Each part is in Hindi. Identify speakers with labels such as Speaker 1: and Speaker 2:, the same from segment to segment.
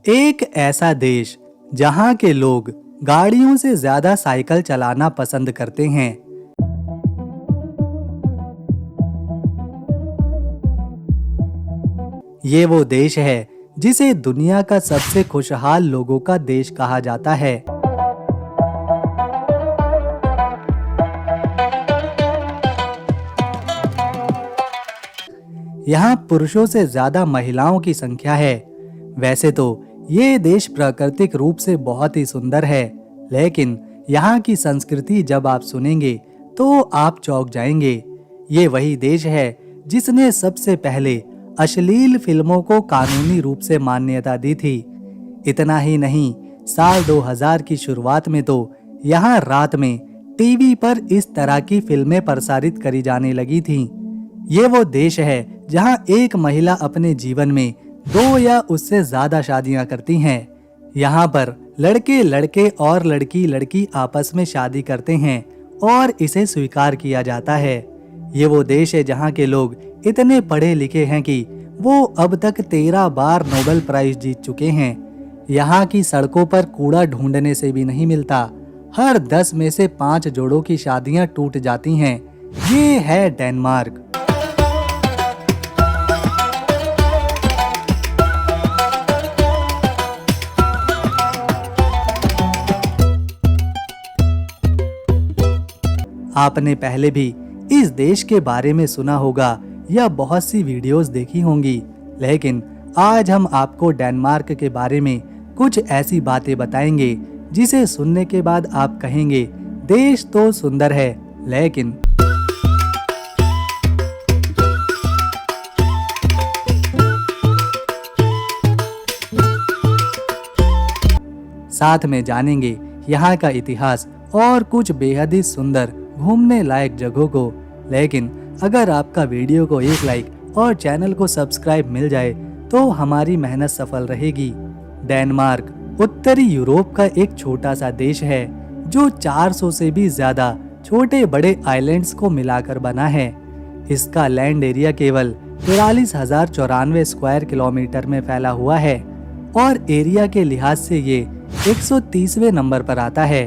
Speaker 1: एक ऐसा देश जहां के लोग गाड़ियों से ज्यादा साइकिल चलाना पसंद करते हैं। ये वो देश है जिसे दुनिया का सबसे खुशहाल लोगों का देश कहा जाता है। यहाँ पुरुषों से ज्यादा महिलाओं की संख्या है। वैसे तो ये देश प्राकृतिक रूप से बहुत ही सुंदर है, लेकिन यहाँ की संस्कृति जब आप सुनेंगे तो आप चौंक जाएंगे। ये वही देश है जिसने सबसे पहले अश्लील फिल्मों को कानूनी रूप से मान्यता दी थी। इतना ही नहीं, साल 2000 की शुरुआत में तो यहाँ रात में टीवी पर इस तरह की फिल्में प्रसारित करी जाने लगी थीं। ये वो देश है जहाँ एक महिला अपने जीवन में 2 या उससे ज्यादा शादियां करती हैं। यहाँ पर लड़के लड़के और लड़की लड़की आपस में शादी करते हैं और इसे स्वीकार किया जाता है। ये वो देश है जहाँ के लोग इतने पढ़े लिखे हैं कि वो अब तक 13 बार नोबेल प्राइज जीत चुके हैं। यहाँ की सड़कों पर कूड़ा ढूंढने से भी नहीं मिलता। हर 10 में से 5 जोड़ों की शादियां टूट जाती हैं। ये है डेनमार्क। आपने पहले भी इस देश के बारे में सुना होगा या बहुत सी वीडियोस देखी होंगी, लेकिन आज हम आपको डेनमार्क के बारे में कुछ ऐसी बातें बताएंगे जिसे सुनने के बाद आप कहेंगे देश तो सुंदर है, लेकिन साथ में जानेंगे यहाँ का इतिहास और कुछ बेहद ही सुंदर घूमने लायक जगहों को। लेकिन अगर आपका वीडियो को एक लाइक और चैनल को सब्सक्राइब मिल जाए तो हमारी मेहनत सफल रहेगी। डेनमार्क उत्तरी यूरोप का एक छोटा सा देश है जो 400 से भी ज्यादा छोटे बड़े आइलैंड्स को मिलाकर बना है। इसका लैंड एरिया केवल 43,094 स्क्वायर किलोमीटर में फैला हुआ है और एरिया के लिहाज से ये 130वें नंबर पर आता है।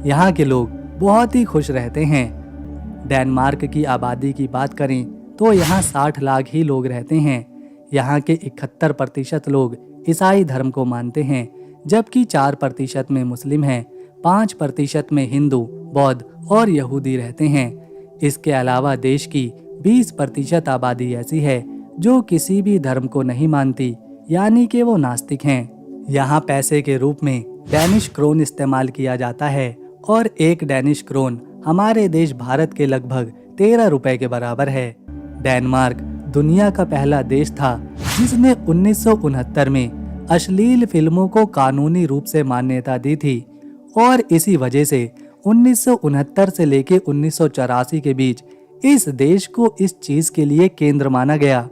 Speaker 1: यहाँ के लोग बहुत ही खुश रहते हैं। डेनमार्क की आबादी की बात करें तो यहाँ 60 लाख ही लोग रहते हैं। यहाँ के 71% लोग ईसाई धर्म को मानते हैं, जबकि 4% में मुस्लिम हैं, 5% में हिंदू, बौद्ध और यहूदी रहते हैं। इसके अलावा देश की 20% आबादी ऐसी है जो किसी भी धर्म को नहीं मानती, यानी कि वो नास्तिक हैं। यहाँ पैसे के रूप में डेनिश क्रोन इस्तेमाल किया जाता है और एक डेनिश क्रोन हमारे देश भारत के लगभग 13 रुपए के बराबर है। डेनमार्क दुनिया का पहला देश था जिसने 1969 में अश्लील फिल्मों को कानूनी रूप से मान्यता दी थी और इसी वजह से 1969 से लेकर 1984 के बीच इस देश को इस चीज के लिए केंद्र माना गया।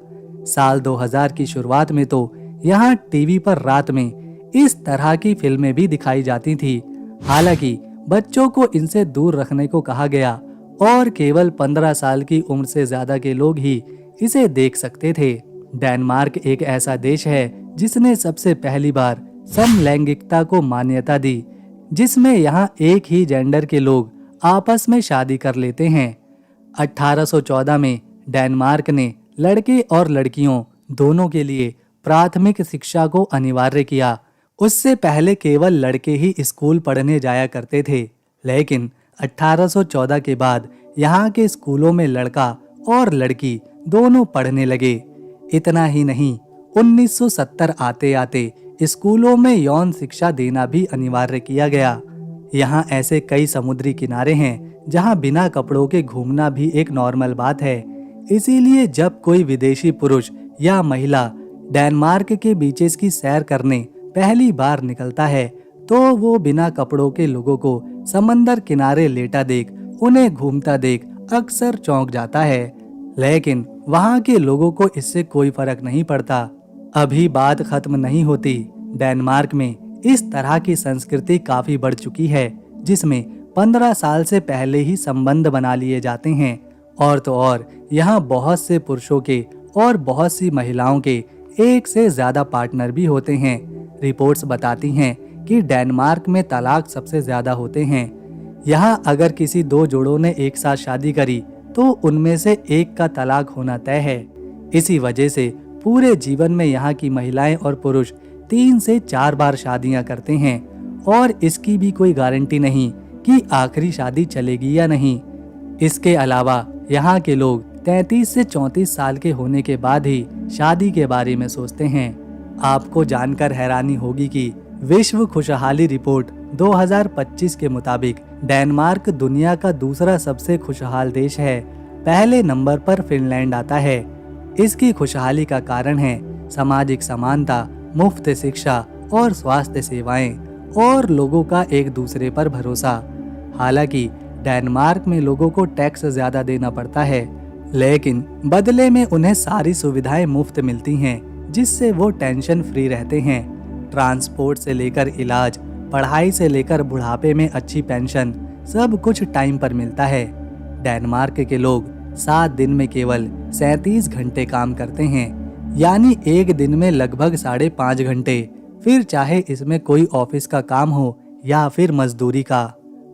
Speaker 1: साल 2000 की शुरुआत में तो यहाँ टीवी पर रात में इस तरह की फिल्में भी दिखाई जाती थी। हालांकि बच्चों को इनसे दूर रखने को कहा गया और केवल 15 साल की उम्र से ज्यादा के लोग ही इसे देख सकते थे। डेनमार्क एक ऐसा देश है जिसने सबसे पहली बार समलैंगिकता को मान्यता दी, जिसमें यहाँ एक ही जेंडर के लोग आपस में शादी कर लेते हैं। 1814 में डेनमार्क ने लड़के और लड़कियों दोनों के लिए प्राथमिक शिक्षा को अनिवार्य किया। उससे पहले केवल लड़के ही स्कूल पढ़ने जाया करते थे, लेकिन 1814 के बाद यहाँ के स्कूलों में लड़का और लड़की दोनों पढ़ने लगे। इतना ही नहीं, 1970 आते आते स्कूलों में यौन शिक्षा देना भी अनिवार्य किया गया। यहाँ ऐसे कई समुद्री किनारे हैं जहाँ बिना कपड़ों के घूमना भी एक नॉर्मल बात है। इसीलिए जब कोई विदेशी पुरुष या महिला डेनमार्क के बीचेस की सैर करने पहली बार निकलता है तो वो बिना कपड़ों के लोगों को समंदर किनारे लेटा देख, उन्हें घूमता देख अक्सर चौंक जाता है। लेकिन वहाँ के लोगों को इससे कोई फर्क नहीं पड़ता। अभी बात खत्म नहीं होती। डेनमार्क में इस तरह की संस्कृति काफी बढ़ चुकी है, जिसमें 15 साल से पहले ही संबंध बना लिए जाते हैं। और तो और यहाँ बहुत से पुरुषों के और बहुत सी महिलाओं के एक से ज्यादा पार्टनर भी होते हैं। रिपोर्ट्स बताती हैं कि डेनमार्क में तलाक सबसे ज्यादा होते हैं। यहाँ अगर किसी दो जोड़ों ने एक साथ शादी करी तो उनमें से एक का तलाक होना तय है। इसी वजह से पूरे जीवन में यहाँ की महिलाएं और पुरुष 3 से 4 बार शादियां करते हैं और इसकी भी कोई गारंटी नहीं कि आखिरी शादी चलेगी या नहीं। इसके अलावा यहाँ के लोग 33 से 34 साल के होने के बाद ही शादी के बारे में सोचते हैं। आपको जानकर हैरानी होगी कि विश्व खुशहाली रिपोर्ट 2025 के मुताबिक डेनमार्क दुनिया का दूसरा सबसे खुशहाल देश है। पहले नंबर पर फिनलैंड आता है। इसकी खुशहाली का कारण है सामाजिक समानता, मुफ्त शिक्षा और स्वास्थ्य सेवाएं और लोगों का एक दूसरे पर भरोसा। हालांकि डेनमार्क में लोगों को टैक्स ज्यादा देना पड़ता है, लेकिन बदले में उन्हें सारी सुविधाएं मुफ्त मिलती हैं, जिससे वो टेंशन फ्री रहते हैं। ट्रांसपोर्ट से लेकर इलाज, पढ़ाई से लेकर बुढ़ापे में अच्छी पेंशन, सब कुछ टाइम पर मिलता है। डेनमार्क के लोग 7 दिन में केवल 37 घंटे काम करते हैं, यानी एक दिन में लगभग 5.5 घंटे, फिर चाहे इसमें कोई ऑफिस का काम हो या फिर मजदूरी का।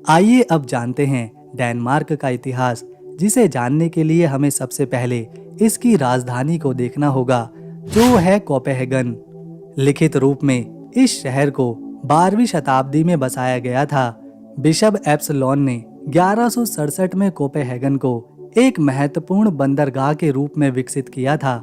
Speaker 1: आइए अब जानते हैं डेनमार्क का इतिहास, जिसे जानने के लिए हमें सबसे पहले इसकी राजधानी को देखना होगा, जो है कोपेनहेगन। लिखित रूप में इस शहर को 12वीं शताब्दी में बसाया गया था। बिशप एप्सलॉन ने 1167 में कोपेनहेगन को एक महत्वपूर्ण बंदरगाह के रूप में विकसित किया था।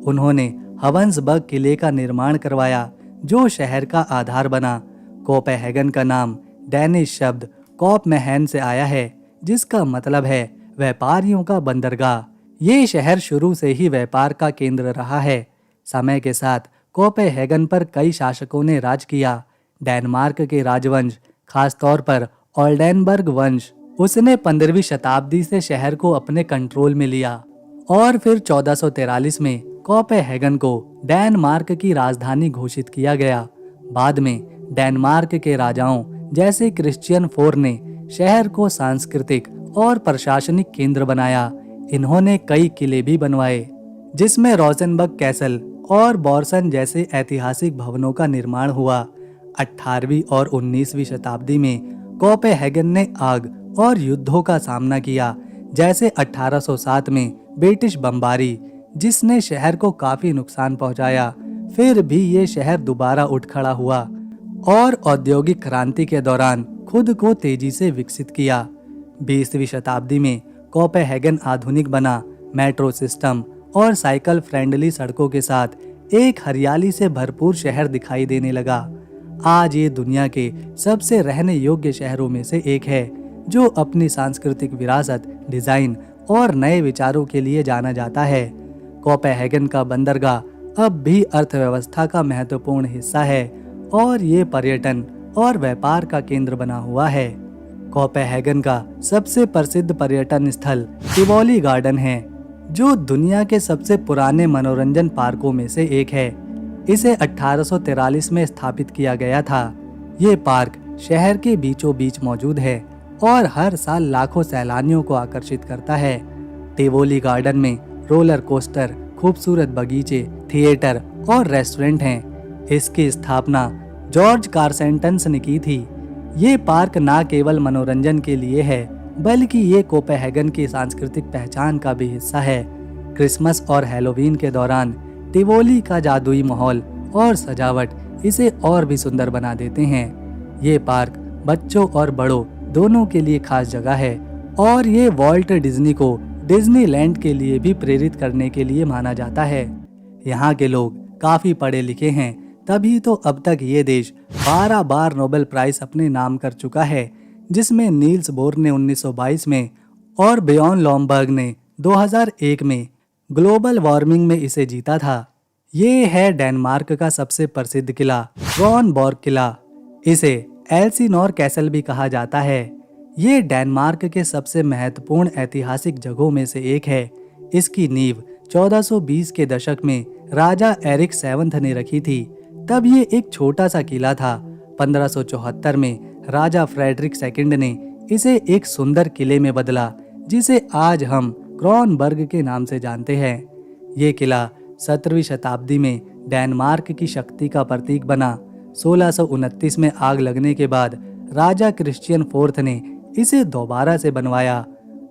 Speaker 1: उन्होंने हवंसबर्ग किले का निर्माण करवाया, जो शहर का आधार बना। कोपेनहेगन का नाम डैनिश शब्द कोपमेहन से आया है, जिसका मतलब है व्यापारियों का बंदरगाह। ये शहर शुरू से ही व्यापार का केंद्र रहा है। समय के साथ कोपेनहेगन पर कई शासकों ने राज किया। डेनमार्क के राजवंश, खासतौर पर ओल्डेनबर्ग वंश, उसने 15वीं शताब्दी से शहर को अपने कंट्रोल में लिया और फिर 1443 में कोपेनहेगन को डेनमार्क की राजधानी घोषित किया गया। बाद में डेनमार्क के राजाओं जैसे क्रिश्चियन IV ने शहर को सांस्कृतिक और प्रशासनिक केंद्र बनाया। इन्होंने कई किले भी बनवाए, जिसमें रोसेनबर्ग कैसल और बोर्सन जैसे ऐतिहासिक भवनों का निर्माण हुआ। 18वीं और 19वीं शताब्दी में कोपेनहेगन ने आग और युद्धों का सामना किया, जैसे 1807 में ब्रिटिश बमबारी, जिसने शहर को काफी नुकसान पहुंचाया। फिर भी ये शहर दोबारा उठ खड़ा हुआ और औद्योगिक क्रांति के दौरान खुद को तेजी से विकसित किया। 20वीं शताब्दी में कोपेनहेगन आधुनिक बना। मेट्रो सिस्टम और साइकिल फ्रेंडली सड़कों के साथ एक हरियाली से भरपूर शहर दिखाई देने लगा। आज ये दुनिया के सबसे रहने योग्य शहरों में से एक है, जो अपनी सांस्कृतिक विरासत, डिजाइन और नए विचारों के लिए जाना जाता है। कोपेनहेगन का बंदरगाह अब भी अर्थव्यवस्था का महत्वपूर्ण हिस्सा है और ये पर्यटन और व्यापार का केंद्र बना हुआ है। कोपेनहेगन का सबसे प्रसिद्ध पर्यटन स्थल टिवोली गार्डन है, जो दुनिया के सबसे पुराने मनोरंजन पार्कों में से एक है। इसे 1843 में स्थापित किया गया था। ये पार्क शहर के बीचों बीच मौजूद है और हर साल लाखों सैलानियों को आकर्षित करता है। टिवोली गार्डन में रोलर कोस्टर, खूबसूरत बगीचे, थिएटर और रेस्टोरेंट हैं। इसकी स्थापना जॉर्ज कार्सेंटन्स ने की थी। ये पार्क न केवल मनोरंजन के लिए है, बल्कि ये कोपेनहेगन की सांस्कृतिक पहचान का भी हिस्सा है। क्रिसमस और हैलोवीन के दौरान टिवोली का जादुई माहौल और सजावट इसे और भी सुंदर बना देते हैं। ये पार्क बच्चों और बड़ों दोनों के लिए खास जगह है और ये वॉल्ट डिज्नी को डिज्नीलैंड के लिए भी प्रेरित करने के लिए माना जाता है। यहाँ के लोग काफी पढ़े लिखे हैं, तभी तो अब तक ये देश 12 बार नोबेल प्राइज अपने नाम कर चुका है, जिसमें नील्स बोर ने 1922 में और बियॉन लॉम्बर्ग ने 2001 में ग्लोबल वार्मिंग में इसे जीता था। ये है डेनमार्क का सबसे प्रसिद्ध किला, क्रोनबॉर्ग किला। इसे एल्सिनोर कैसल भी कहा जाता है। ये डेनमार्क के सबसे महत्वपूर्ण ऐतिहासिक जगहों में से एक है। इसकी नींव 1420 के दशक में राजा एरिक 7 ने रखी थी। तब ये एक छोटा सा किला था। 1574 में राजा फ्रेडरिक II ने इसे एक सुंदर किले में बदला, जिसे आज हम क्रोनबर्ग के नाम से जानते हैं। ये किला 17वीं शताब्दी में डेनमार्क की शक्ति का प्रतीक बना। 1629 में आग लगने के बाद राजा क्रिश्चियन फोर्थ ने इसे दोबारा से बनवाया।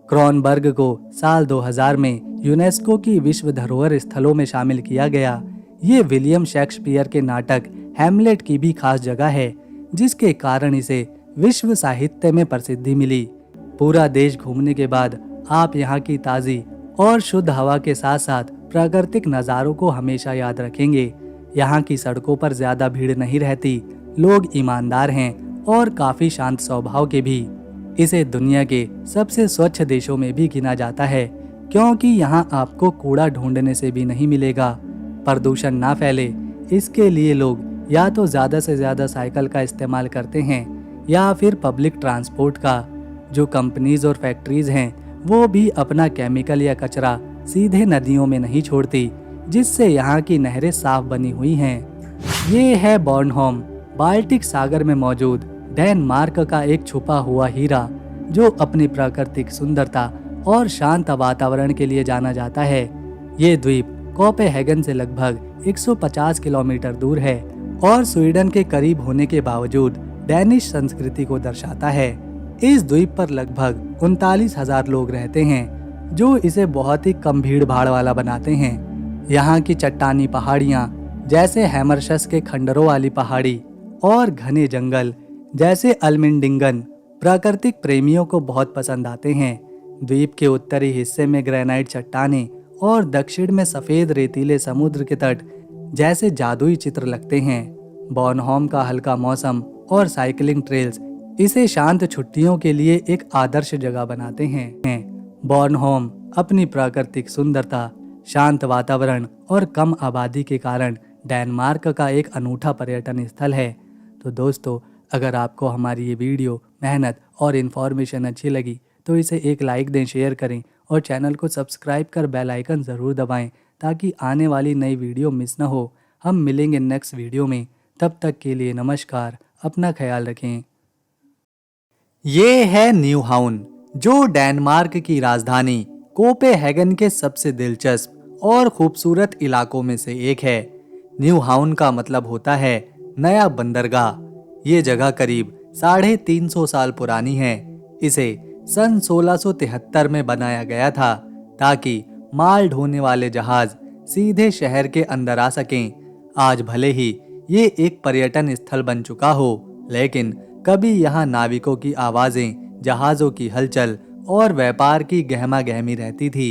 Speaker 1: क्रोनबर्ग को साल 2000 में यूनेस्को की विश्व धरोहर स्थलों में शामिल किया गया। ये विलियम शेक्सपियर के नाटक हैमलेट की भी खास जगह है, जिसके कारण इसे विश्व साहित्य में प्रसिद्धि मिली। पूरा देश घूमने के बाद आप यहाँ की ताज़ी और शुद्ध हवा के साथ साथ प्राकृतिक नज़ारों को हमेशा याद रखेंगे। यहाँ की सड़कों पर ज्यादा भीड़ नहीं रहती, लोग ईमानदार हैं और काफी शांत स्वभाव के भी। इसे दुनिया के सबसे स्वच्छ देशों में भी गिना जाता है, क्योंकि यहाँ आपको कूड़ा ढूंढने से भी नहीं मिलेगा। प्रदूषण ना फैले, इसके लिए लोग या तो ज्यादा से ज्यादा साइकिल का इस्तेमाल करते हैं या फिर पब्लिक ट्रांसपोर्ट का। जो कंपनीज और फैक्ट्रीज हैं वो भी अपना केमिकल या कचरा सीधे नदियों में नहीं छोड़ती, जिससे यहाँ की नहरें साफ बनी हुई हैं। ये है बॉर्नहोम, बाल्टिक सागर में मौजूद डेनमार्क का एक छुपा हुआ हीरा, जो अपनी प्राकृतिक सुंदरता और शांत वातावरण के लिए जाना जाता है। ये द्वीप कोपेनहेगन से लगभग 150 किलोमीटर दूर है और स्वीडन के करीब होने के बावजूद डेनिश संस्कृति को दर्शाता है। इस द्वीप पर लगभग 39,000 लोग रहते हैं, जो इसे बहुत ही कम भीड़ भाड़ वाला बनाते हैं। यहाँ की चट्टानी पहाड़ियाँ जैसे हैमरशस के खंडरों वाली पहाड़ी और घने जंगल जैसे अल्मिंडिंगन प्राकृतिक प्रेमियों को बहुत पसंद आते हैं। द्वीप के उत्तरी हिस्से में ग्रेनाइट चट्टानें और दक्षिण में सफेद रेतीले समुद्र के तट जैसे जादुई चित्र लगते हैं। बॉर्नहोम का हल्का मौसम और साइकिलिंग ट्रेल्स इसे शांत छुट्टियों के लिए एक आदर्श जगह बनाते हैं। बॉर्नहोम अपनी प्राकृतिक सुंदरता, शांत वातावरण और कम आबादी के कारण डेनमार्क का एक अनूठा पर्यटन स्थल है। तो दोस्तों, अगर आपको हमारी ये वीडियो, मेहनत और इन्फॉर्मेशन अच्छी लगी तो इसे एक लाइक दें, शेयर करें और चैनल को सब्सक्राइब कर बेल आइकन ज़रूर दबाएं, ताकि आने वाली नई वीडियो मिस ना हो। हम मिलेंगे नेक्स्ट वीडियो में, तब तक के लिए नमस्कार, अपना ख्याल रखें। ये है न्यूहाउन, जो डेनमार्क की राजधानी कोपेनहेगन के सबसे दिलचस्प और खूबसूरत इलाकों में से एक है। न्यूहाउन का मतलब होता है नया बंदरगाह। ये जगह करीब 350 साल पुरानी है। इसे सन 1673 में बनाया गया था, ताकि माल ढोने वाले जहाज सीधे शहर के अंदर आ सकें। आज भले ही ये एक पर्यटन स्थल बन चुका हो, लेकिन कभी यहाँ नाविकों की आवाजें, जहाज़ों की हलचल और व्यापार की गहमा गहमी रहती थी।